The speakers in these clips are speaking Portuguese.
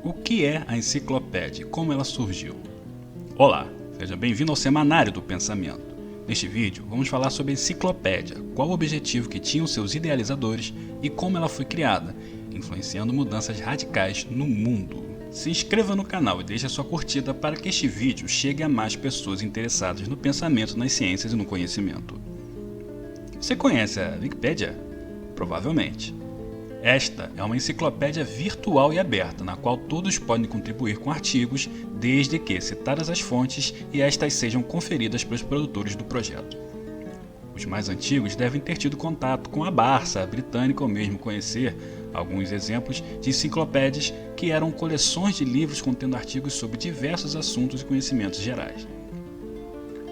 O que é a enciclopédia e como ela surgiu? Olá, seja bem-vindo ao Semanário do Pensamento. Neste vídeo, vamos falar sobre a enciclopédia, qual o objetivo que tinham seus idealizadores e como ela foi criada, influenciando mudanças radicais no mundo. Se inscreva no canal e deixe a sua curtida para que este vídeo chegue a mais pessoas interessadas no pensamento, nas ciências e no conhecimento. Você conhece a Wikipédia? Provavelmente. Esta é uma enciclopédia virtual e aberta, na qual todos podem contribuir com artigos, desde que citadas as fontes e estas sejam conferidas pelos produtores do projeto. Os mais antigos devem ter tido contato com a Barça, a britânica ou mesmo conhecer alguns exemplos de enciclopédias que eram coleções de livros contendo artigos sobre diversos assuntos e conhecimentos gerais.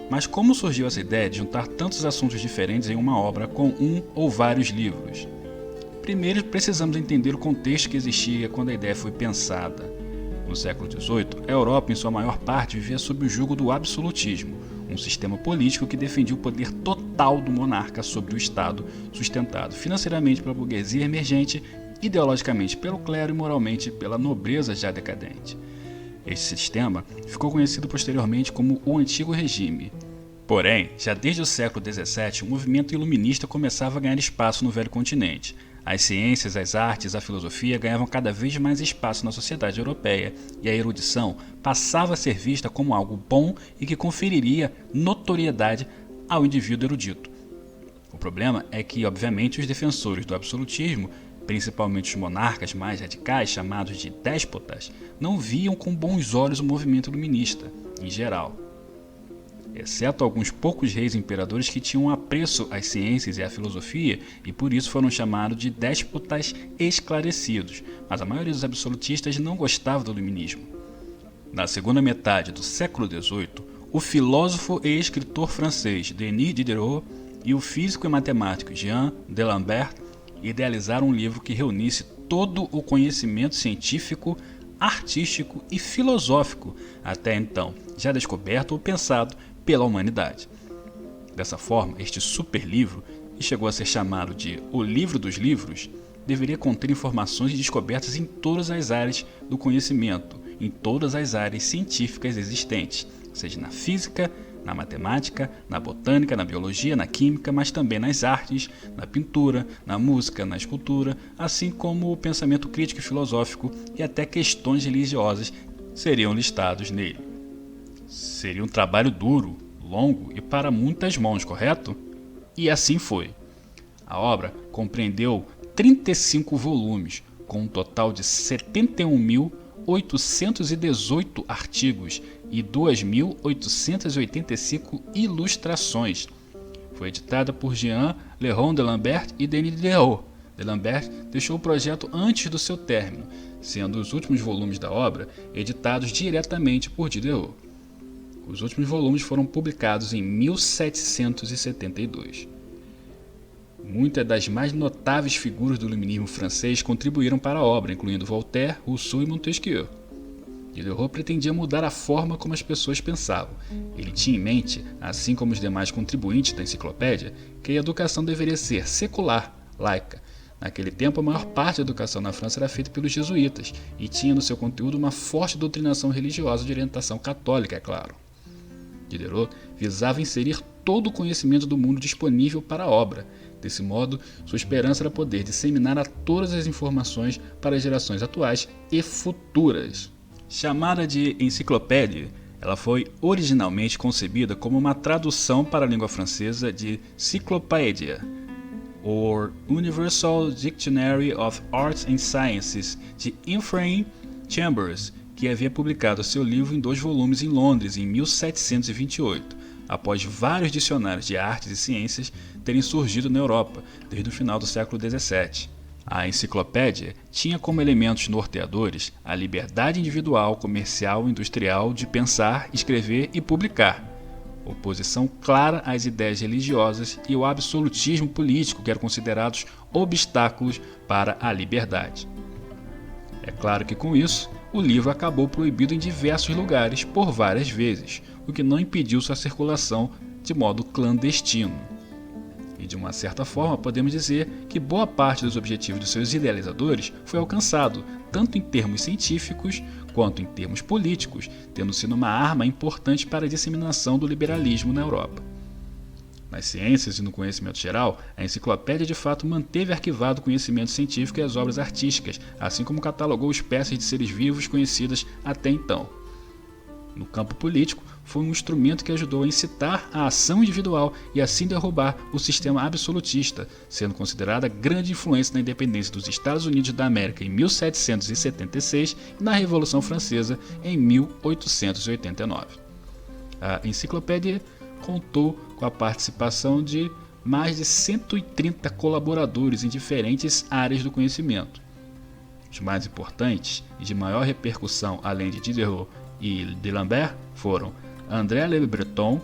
Mas como surgiu essa ideia de juntar tantos assuntos diferentes em uma obra com um ou vários livros? Primeiro, precisamos entender o contexto que existia quando a ideia foi pensada. No século XVIII, a Europa, em sua maior parte, vivia sob o jugo do absolutismo, um sistema político que defendia o poder total do monarca sobre o Estado, sustentado financeiramente pela burguesia emergente, ideologicamente pelo clero e moralmente pela nobreza já decadente. Este sistema ficou conhecido posteriormente como o Antigo Regime. Porém, já desde o século XVII, o movimento iluminista começava a ganhar espaço no velho continente. As ciências, as artes, a filosofia ganhavam cada vez mais espaço na sociedade europeia e a erudição passava a ser vista como algo bom e que conferiria notoriedade ao indivíduo erudito. O problema é que, obviamente, os defensores do absolutismo, principalmente os monarcas mais radicais, chamados de déspotas, não viam com bons olhos o movimento iluminista, em geral. Exceto alguns poucos reis e imperadores que tinham apreço às ciências e à filosofia e por isso foram chamados de déspotas esclarecidos, mas a maioria dos absolutistas não gostava do iluminismo. Na segunda metade do século XVIII, o filósofo e escritor francês Denis Diderot e o físico e matemático Jean D'Alembert idealizaram um livro que reunisse todo o conhecimento científico, artístico e filosófico até então já descoberto ou pensado pela humanidade. Dessa forma, este superlivro, que chegou a ser chamado de O Livro dos Livros, deveria conter informações e descobertas em todas as áreas do conhecimento, em todas as áreas científicas existentes, seja na física, na matemática, na botânica, na biologia, na química, mas também nas artes, na pintura, na música, na escultura, assim como o pensamento crítico e filosófico e até questões religiosas seriam listados nele. Seria um trabalho duro, longo e para muitas mãos, correto? E assim foi. A obra compreendeu 35 volumes, com um total de 71.818 artigos e 2.885 ilustrações. Foi editada por Jean Léon D'Alembert e Denis Diderot. D'Alembert deixou o projeto antes do seu término, sendo os últimos volumes da obra editados diretamente por Diderot. Os últimos volumes foram publicados em 1772. Muitas das mais notáveis figuras do iluminismo francês contribuíram para a obra, incluindo Voltaire, Rousseau e Montesquieu. Diderot pretendia mudar a forma como as pessoas pensavam. Ele tinha em mente, assim como os demais contribuintes da enciclopédia, que a educação deveria ser secular, laica. Naquele tempo, a maior parte da educação na França era feita pelos jesuítas e tinha no seu conteúdo uma forte doutrinação religiosa de orientação católica, é claro. Diderot visava inserir todo o conhecimento do mundo disponível para a obra. Desse modo, sua esperança era poder disseminar a todas as informações para as gerações atuais e futuras. Chamada de enciclopédia, ela foi originalmente concebida como uma tradução para a língua francesa de Cyclopedia, ou Universal Dictionary of Arts and Sciences, de Ephraim Chambers, que havia publicado seu livro em 2 volumes em Londres em 1728, após vários dicionários de artes e ciências terem surgido na Europa desde o final do século XVII. A enciclopédia tinha como elementos norteadores a liberdade individual, comercial e industrial de pensar, escrever e publicar, oposição clara às ideias religiosas e ao absolutismo político, que eram considerados obstáculos para a liberdade. É claro que com isso, o livro acabou proibido em diversos lugares por várias vezes, o que não impediu sua circulação de modo clandestino. E de uma certa forma podemos dizer que boa parte dos objetivos dos seus idealizadores foi alcançado, tanto em termos científicos quanto em termos políticos, tendo sido uma arma importante para a disseminação do liberalismo na Europa. Nas ciências e no conhecimento geral, a enciclopédia de fato manteve arquivado o conhecimento científico e as obras artísticas, assim como catalogou espécies de seres vivos conhecidas até então. No campo político, foi um instrumento que ajudou a incitar a ação individual e assim derrubar o sistema absolutista, sendo considerada grande influência na independência dos Estados Unidos da América em 1776 e na Revolução Francesa em 1889. A enciclopédia contou com a participação de mais de 130 colaboradores em diferentes áreas do conhecimento. Os mais importantes e de maior repercussão, além de Diderot e D'Alembert, foram André Le Breton,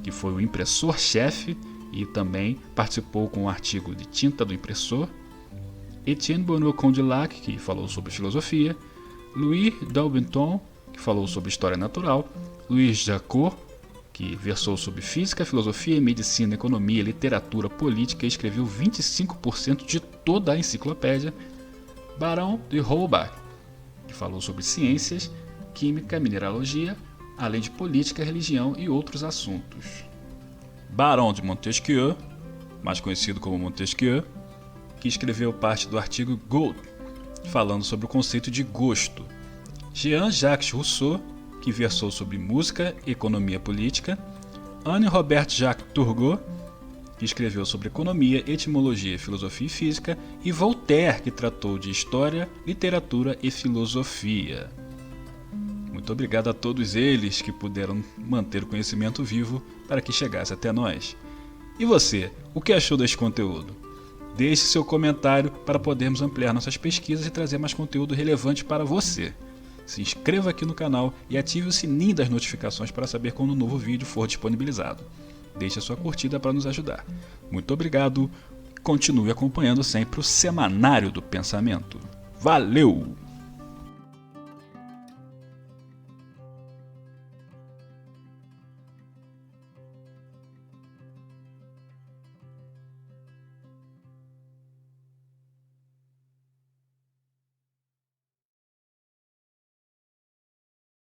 que foi o impressor-chefe e também participou com o artigo de tinta do impressor, Etienne Bonnot-Condillac, que falou sobre filosofia, Louis Daubenton, que falou sobre história natural, Louis Jacot, que versou sobre física, filosofia, medicina, economia, literatura, política e escreveu 25% de toda a enciclopédia, Barão de Holbach, que falou sobre ciências, química, mineralogia, além de política, religião e outros assuntos. Barão de Montesquieu, mais conhecido como Montesquieu, que escreveu parte do artigo Gold, falando sobre o conceito de gosto. Jean-Jacques Rousseau, que versou sobre música, economia política. Anne-Robert Jacques Turgot, que escreveu sobre economia, etimologia, filosofia e física. E Voltaire, que tratou de história, literatura e filosofia. Muito obrigado a todos eles que puderam manter o conhecimento vivo para que chegasse até nós. E você, o que achou deste conteúdo? Deixe seu comentário para podermos ampliar nossas pesquisas e trazer mais conteúdo relevante para você. Se inscreva aqui no canal e ative o sininho das notificações para saber quando um novo vídeo for disponibilizado. Deixe a sua curtida para nos ajudar. Muito obrigado e continue acompanhando sempre o Semanário do Pensamento. Valeu!